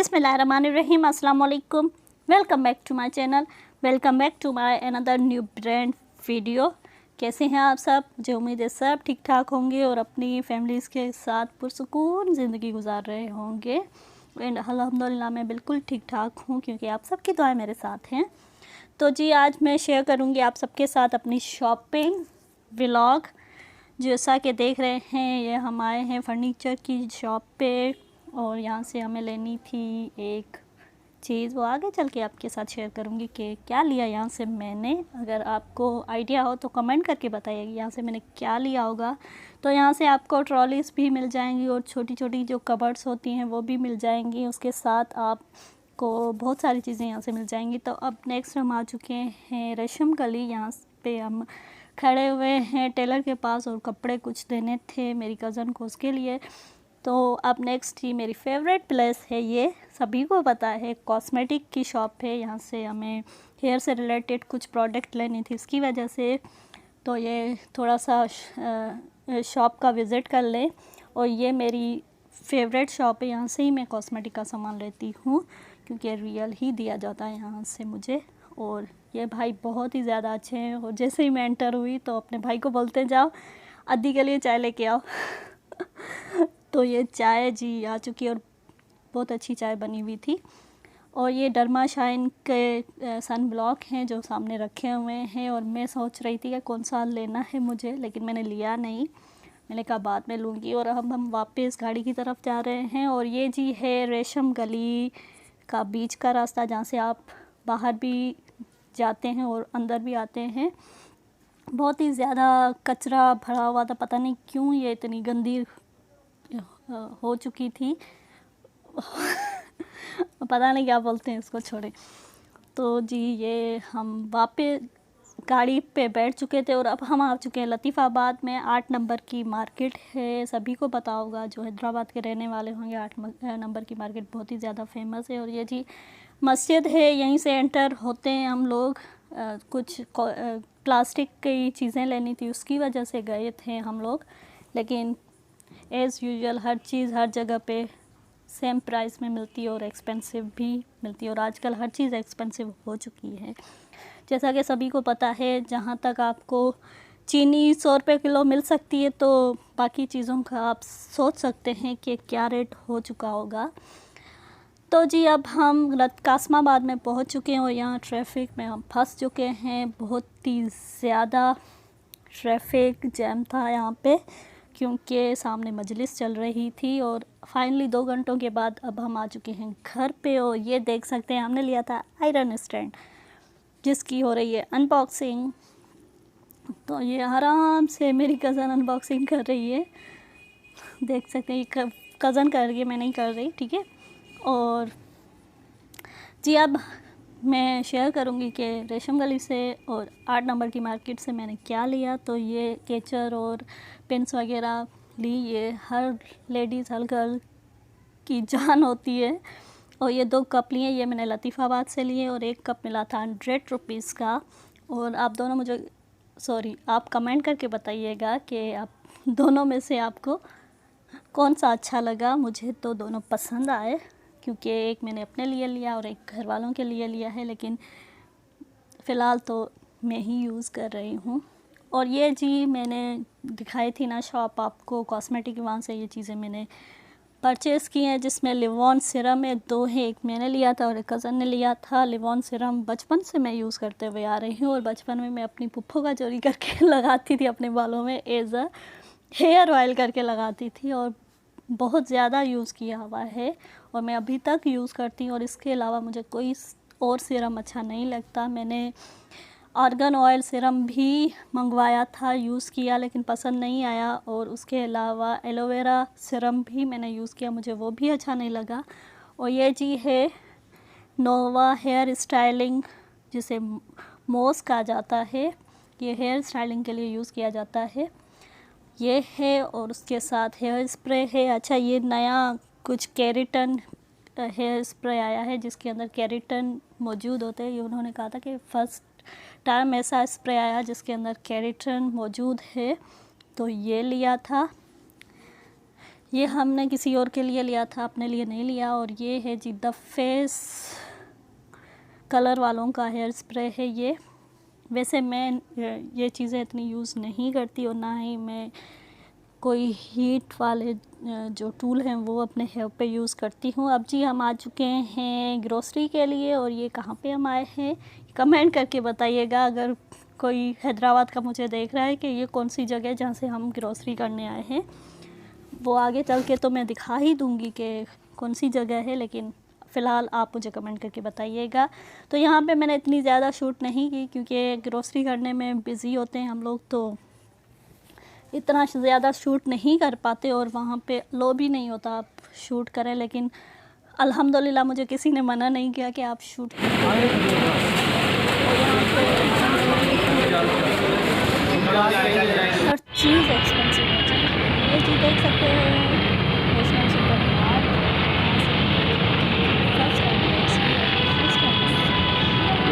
बिस्मिल्लाहिर्रहमानिर्रहीम, अस्सलाम वालेकुम। Welcome back to my channel, welcome back to my another new brand video. कैसे हैं आप सब? मुझे उम्मीद है सब ठीक ठाक होंगे और अपनी फैमिलीज़ के साथ पुरसुकून ज़िंदगी गुजार रहे होंगे। एंड अल्हम्दुलिल्लाह मैं बिल्कुल ठीक ठाक हूँ क्योंकि आप सबकी दुआएं मेरे साथ हैं। तो जी आज मैं शेयर करूँगी आप सबके साथ अपनी शॉपिंग व्लॉग। जैसा कि देख रहे हैं ये हम आए हैं फर्नीचर की शॉप पे और यहाँ से हमें लेनी थी एक चीज़, वो आगे चल के आपके साथ शेयर करूँगी कि क्या लिया यहाँ से मैंने। अगर आपको आइडिया हो तो कमेंट करके बताइएगा यहाँ से मैंने क्या लिया होगा। तो यहाँ से आपको ट्रॉलीज़ भी मिल जाएंगी और छोटी छोटी जो कबर्ड्स होती हैं वो भी मिल जाएंगी। उसके साथ आपको बहुत सारी चीज़ें यहाँ से मिल जाएंगी। तो अब नेक्स्ट हम आ चुके हैं रेशम गली। यहाँ पे हम खड़े हुए हैं टेलर के पास और कपड़े कुछ देने थे मेरी कज़न को, उसके लिए। तो अब नेक्स्ट ही मेरी फेवरेट प्लेस है, ये सभी को पता है, कॉस्मेटिक की शॉप है। यहाँ से हमें हेयर से रिलेटेड कुछ प्रोडक्ट लेनी थी, इसकी वजह से तो ये थोड़ा सा शॉप का विज़िट कर लें। और ये मेरी फेवरेट शॉप है, यहाँ से ही मैं कॉस्मेटिक का सामान लेती हूँ क्योंकि रियल ही दिया जाता है यहाँ से मुझे। और ये भाई बहुत ही ज़्यादा अच्छे हैं और जैसे ही मैं एंटर हुई तो अपने भाई को बोलते जाओ अद्दी के लिए चाय लेके आओ। तो ये चाय जी आ चुकी है और बहुत अच्छी चाय बनी हुई थी। और ये डर्मा शाइन के सन ब्लॉक हैं जो सामने रखे हुए हैं और मैं सोच रही थी कि कौन सा लेना है मुझे, लेकिन मैंने लिया नहीं। मैंने कहा बाद में लूँगी। और अब हम वापस गाड़ी की तरफ जा रहे हैं और ये जी है रेशम गली का बीच का रास्ता जहाँ से आप बाहर भी जाते हैं और अंदर भी आते हैं। बहुत ही ज़्यादा कचरा भरा हुआ था, पता नहीं क्यों ये इतनी गंदी हो चुकी थी। पता नहीं क्या बोलते हैं इसको, छोड़े। तो जी ये हम वापस गाड़ी पे बैठ चुके थे और अब हम आ चुके हैं लतीफ़ाबाद में। 8 नंबर की मार्केट है, सभी को पता होगा जो हैदराबाद के रहने वाले होंगे। 8 नंबर की मार्केट बहुत ही ज़्यादा फेमस है। और ये जी मस्जिद है, यहीं से एंटर होते हैं हम लोग। कुछ प्लास्टिक की चीज़ें लेनी थी, उसकी वजह से गए थे हम लोग। लेकिन एज़ यूजुअल हर चीज़ हर जगह पे सेम प्राइस में मिलती है और एक्सपेंसिव भी मिलती है। और आजकल हर चीज़ एक्सपेंसिव हो चुकी है, जैसा कि सभी को पता है। जहाँ तक आपको चीनी 100 रुपये किलो मिल सकती है तो बाकी चीज़ों का आप सोच सकते हैं कि क्या रेट हो चुका होगा। तो जी अब हम कासमाबाद में पहुँच चुके हैं और यहाँ ट्रैफिक में हम फंस चुके हैं। बहुत ही ज़्यादा ट्रैफिक जैम था यहाँ पे क्योंकि सामने मजलिस चल रही थी। और फाइनली 2 घंटों के बाद अब हम आ चुके हैं घर पे। और ये देख सकते हैं हमने लिया था आयरन स्टैंड जिसकी हो रही है अनबॉक्सिंग। तो ये आराम से मेरी कज़न अनबॉक्सिंग कर रही है, देख सकते हैं। कज़न कर रही है, मैं नहीं कर रही, ठीक है। और जी अब मैं शेयर करूंगी कि रेशम गली से और 8 नंबर की मार्केट से मैंने क्या लिया। तो ये केचर और पेंस वगैरह ली, ये हर लेडीज़ हर गर्ल की जान होती है। और ये 2 कप लिए, ये मैंने लतीफ़ाबाद से लिए और एक कप मिला था 100 रुपीज़ का। और आप दोनों मुझे आप कमेंट करके बताइएगा कि आप दोनों में से आपको कौन सा अच्छा लगा। मुझे तो दोनों पसंद आए क्योंकि एक मैंने अपने लिए लिया और एक घर वालों के लिए लिया है, लेकिन फ़िलहाल तो मैं ही यूज़ कर रही हूँ। और ये जी मैंने दिखाई थी ना शॉप आपको कॉस्मेटिक, वहाँ से ये चीज़ें मैंने परचेज़ की हैं, जिसमें लिवॉन सिरम है 2 है। एक मैंने लिया था और एक कज़न ने लिया था। लिवॉन सिरम बचपन से मैं यूज़ करते हुए आ रही हूँ और बचपन में मैं अपनी पुप्पो का चोरी करके लगाती थी अपने बालों में, एज़ अ हेयर ऑयल करके लगाती थी और बहुत ज़्यादा यूज़ किया हुआ है और मैं अभी तक यूज़ करती हूँ। और इसके अलावा मुझे कोई और सीरम अच्छा नहीं लगता। मैंने आर्गन ऑयल सीरम भी मंगवाया था, यूज़ किया, लेकिन पसंद नहीं आया। और उसके अलावा एलोवेरा सीरम भी मैंने यूज़ किया, मुझे वो भी अच्छा नहीं लगा। और ये जी है नोवा हेयर स्टाइलिंग, जिसे मोस कहा जाता है, ये हेयर स्टाइलिंग के लिए यूज़ किया जाता है, ये है। और उसके साथ हेयर स्प्रे है। अच्छा ये नया कुछ केराटिन हेयर स्प्रे आया है जिसके अंदर केराटिन मौजूद होते हैं। ये उन्होंने कहा था कि फ़र्स्ट टाइम ऐसा स्प्रे आया जिसके अंदर केराटिन मौजूद है, तो ये लिया था। ये हमने किसी और के लिए लिया था, अपने लिए नहीं लिया। और ये है जी द फेस कलर वालों का हेयर स्प्रे है ये। वैसे मैं ये चीज़ें इतनी यूज़ नहीं करती और ना ही मैं कोई हीट वाले जो टूल हैं वो अपने हेयर पे यूज़ करती हूँ। अब जी हम आ चुके हैं ग्रोसरी के लिए, और ये कहाँ पे हम आए हैं कमेंट करके बताइएगा। अगर कोई हैदराबाद का मुझे देख रहा है कि ये कौन सी जगह है जहाँ से हम ग्रोसरी करने आए हैं, वो आगे चल के तो मैं दिखा ही दूँगी कि कौन सी जगह है, लेकिन फ़िलहाल आप मुझे कमेंट करके बताइएगा। तो यहाँ पे मैंने इतनी ज़्यादा शूट नहीं की क्योंकि ग्रोसरी करने में बिज़ी होते हैं हम लोग, तो इतना ज़्यादा शूट नहीं कर पाते और वहाँ पे लो भी नहीं होता आप शूट करें। लेकिन अल्हम्दुलिल्लाह मुझे किसी ने मना नहीं किया कि आप शूट करें। हर चीज़ एक्सपेंसिव है। ये चीज़ देख सकते हैं नेशनल सुपर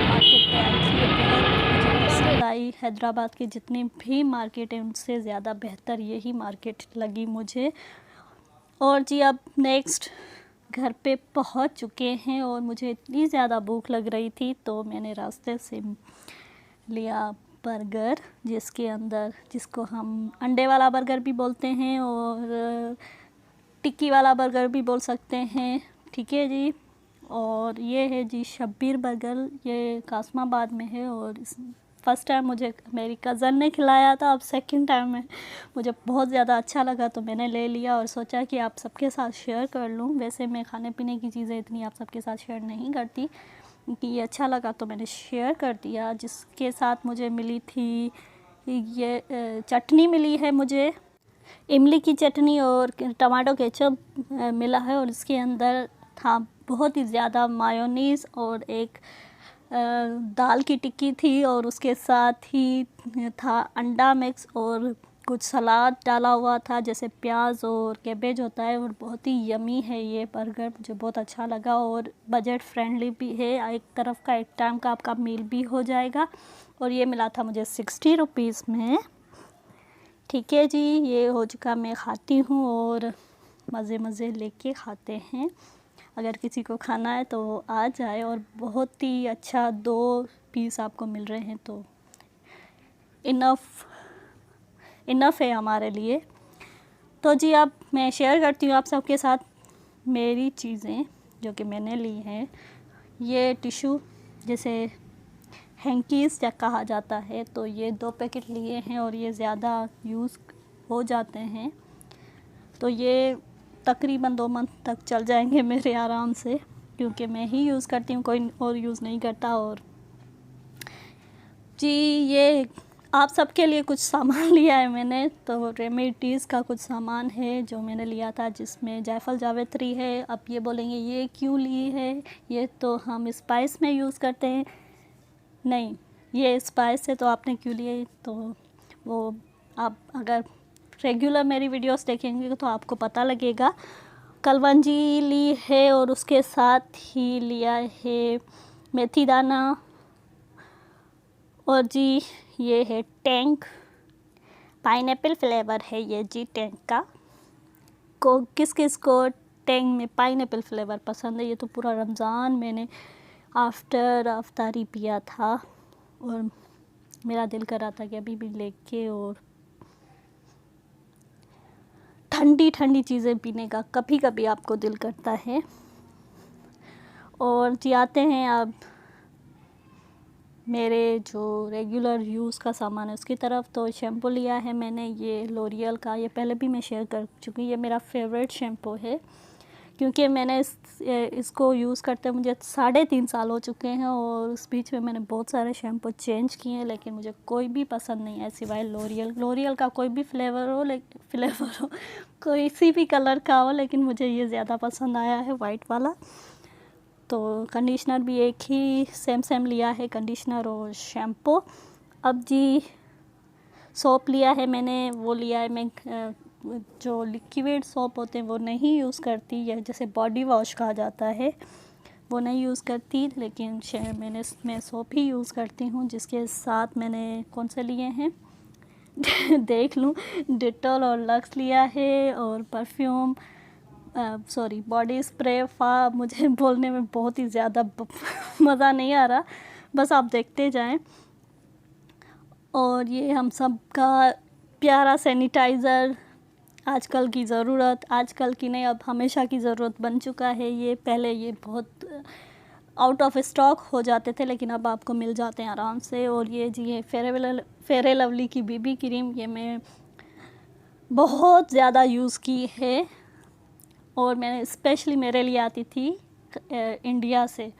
मार्केट पे आई थी। बहुत मुझे पसंद आई। हैदराबाद के जितने भी मार्केट हैं उनसे ज़्यादा बेहतर यही मार्केट लगी मुझे। और जी अब नेक्स्ट घर पे पहुंच चुके हैं और मुझे इतनी ज़्यादा भूख लग रही थी तो मैंने रास्ते से लिया बर्गर, जिसको हम अंडे वाला बर्गर भी बोलते हैं और टिक्की वाला बर्गर भी बोल सकते हैं। ठीक है जी। और ये है जी शब्बीर बर्गर, ये कासमाबाद में है। और फर्स्ट टाइम मुझे मेरी कज़न ने खिलाया था, अब सेकंड टाइम में मुझे बहुत ज़्यादा अच्छा लगा तो मैंने ले लिया और सोचा कि आप सबके साथ शेयर कर लूँ। वैसे मैं खाने पीने की चीज़ें इतनी आप सबके साथ शेयर नहीं करती, कि ये अच्छा लगा तो मैंने शेयर कर दिया। जिसके साथ मुझे मिली थी ये चटनी मिली है मुझे, इमली की चटनी और टमाटो केचप मिला है। और इसके अंदर था बहुत ही ज़्यादा मायोनीज़ और एक दाल की टिक्की थी और उसके साथ ही था अंडा मिक्स और कुछ सलाद डाला हुआ था जैसे प्याज और कैबेज होता है। और बहुत ही यमी है ये बर्गर, मुझे बहुत अच्छा लगा और बजट फ्रेंडली भी है। एक तरफ का एक टाइम का आपका मील भी हो जाएगा। और ये मिला था मुझे 60 रुपीज़ में। ठीक है जी, ये हो चुका, मैं खाती हूँ और मज़े मज़े लेके खाते हैं। अगर किसी को खाना है तो वो आ जाए। और बहुत ही अच्छा 2 पीस आपको मिल रहे हैं तो इनफ है हमारे लिए। तो जी अब मैं शेयर करती हूँ आप सबके साथ मेरी चीज़ें जो कि मैंने ली हैं। ये टिशू जैसे हैंकीज़ क्या कहा जाता है, तो ये 2 पैकेट लिए हैं और ये ज़्यादा यूज़ हो जाते हैं तो ये तकरीबन 2 मंथ तक चल जाएंगे मेरे आराम से, क्योंकि मैं ही यूज़ करती हूँ, कोई और यूज़ नहीं करता। और जी ये आप सबके लिए कुछ सामान लिया है मैंने, तो रेमेडीज़ का कुछ सामान है जो मैंने लिया था जिसमें जायफल जावित्री है। अब ये बोलेंगे ये क्यों ली है, ये तो हम स्पाइस में यूज़ करते हैं। नहीं, ये स्पाइस है तो आपने क्यों लिए, तो वो आप अगर रेगुलर मेरी वीडियोस देखेंगे तो आपको पता लगेगा। कलवंजी ली है और उसके साथ ही लिया है मेथी दाना। और जी ये है टैंक, पाइनएप्पल फ्लेवर है ये जी टैंक का। किस किस को टैंक में पाइनएप्पल फ्लेवर पसंद है। ये तो पूरा रमज़ान मैंने आफ्टर अफ्तारी पिया था और मेरा दिल कर रहा था कि अभी भी लेके और ठंडी ठंडी चीज़ें पीने का कभी कभी आपको दिल करता है। और जी आते हैं अब मेरे जो रेगुलर यूज़ का सामान है उसकी तरफ। तो शैम्पू लिया है मैंने ये लॉरियल का, ये पहले भी मैं शेयर कर चुकी हूँ। ये मेरा फेवरेट शैम्पू है क्योंकि मैंने इसको यूज़ करते मुझे 3.5 साल हो चुके हैं और उस बीच में मैंने बहुत सारे शैम्पू चेंज किए हैं, लेकिन मुझे कोई भी पसंद नहीं है सिवाय लॉरियल का। कोई भी फ्लेवर हो कोई सी भी कलर का हो, लेकिन मुझे ये ज़्यादा पसंद आया है वाइट वाला। तो कंडीशनर भी एक ही सेम लिया है, कंडीशनर और शैम्पू। अब जी सोप लिया है मैंने, वो लिया है मैं जो लिक्विड सोप होते हैं वो नहीं यूज़ करती, या जैसे बॉडी वॉश कहा जाता है वो नहीं यूज़ करती, लेकिन मैं सोप ही यूज़ करती हूँ। जिसके साथ मैंने कौन से लिए हैं, देख लूँ। डिटॉल और लक्स लिया है और परफ्यूम, सॉरी बॉडी स्प्रे मुझे बोलने में बहुत ही ज़्यादा मज़ा नहीं आ रहा, बस आप देखते जाएं। और ये हम सब का प्यारा सैनिटाइज़र, आजकल की ज़रूरत, आजकल की नहीं अब हमेशा की ज़रूरत बन चुका है ये। पहले ये बहुत आउट ऑफ स्टॉक हो जाते थे, लेकिन अब आपको मिल जाते हैं आराम से। और ये जी ये फेयर लवली की बीबी क्रीम, ये मैं बहुत ज़्यादा यूज़ की है और मैंने स्पेशली मेरे लिए आती थी इंडिया से।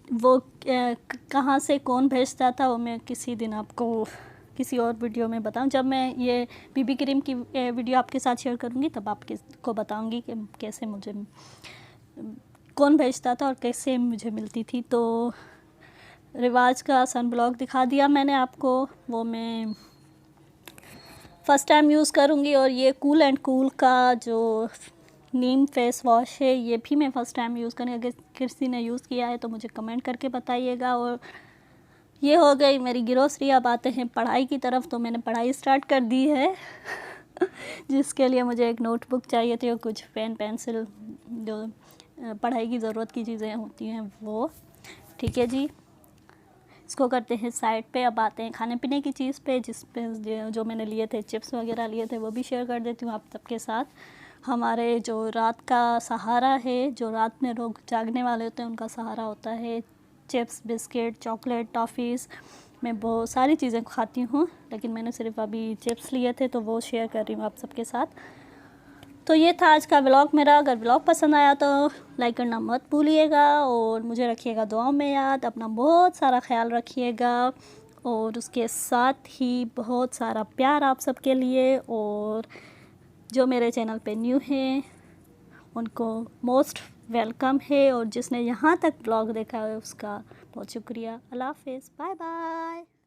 वो कहाँ से कौन भेजता था वो मैं किसी दिन आपको किसी और वीडियो में बताऊं। जब मैं ये बीबी क्रीम की वीडियो आपके साथ शेयर करूंगी तब आपको बताऊंगी कि कैसे मुझे कौन भेजता था और कैसे मुझे मिलती थी। तो रिवाज का सन ब्लॉक दिखा दिया मैंने आपको, वो मैं फ़र्स्ट टाइम यूज़ करूँगी। और ये कूल एंड कूल का जो नीम फेस वॉश है ये भी मैं फ़र्स्ट टाइम यूज़ करूँगी। अगर किसी ने यूज़ किया है तो मुझे कमेंट करके बताइएगा। और ये हो गई मेरी ग्रोसरी। अब आते हैं पढ़ाई की तरफ। तो मैंने पढ़ाई स्टार्ट कर दी है जिसके लिए मुझे एक नोटबुक चाहिए थी और कुछ पेन पेंसिल, जो पढ़ाई की ज़रूरत की चीज़ें होती हैं वो। ठीक है जी, इसको करते हैं साइड पे। अब आते हैं खाने पीने की चीज़ पे, जिस पे जो मैंने लिए थे चिप्स वगैरह लिए थे वो भी शेयर कर देती हूँ आप सबके साथ। हमारे जो रात का सहारा है, जो रात में लोग जागने वाले होते हैं उनका सहारा होता है चिप्स, बिस्किट, चॉकलेट, टॉफ़ीज़। मैं बहुत सारी चीज़ें खाती हूँ, लेकिन मैंने सिर्फ अभी चिप्स लिए थे तो वो शेयर कर रही हूँ आप सबके साथ। तो ये था आज का व्लॉग मेरा। अगर व्लॉग पसंद आया तो लाइक करना मत भूलिएगा और मुझे रखिएगा दुआओं में याद। अपना बहुत सारा ख्याल रखिएगा और उसके साथ ही बहुत सारा प्यार आप सबके लिए। और जो मेरे चैनल पे न्यू हैं उनको मोस्ट वेलकम है, और जिसने यहाँ तक व्लॉग देखा है उसका बहुत शुक्रिया। अल्लाह हाफ़िज़, बाय बाय।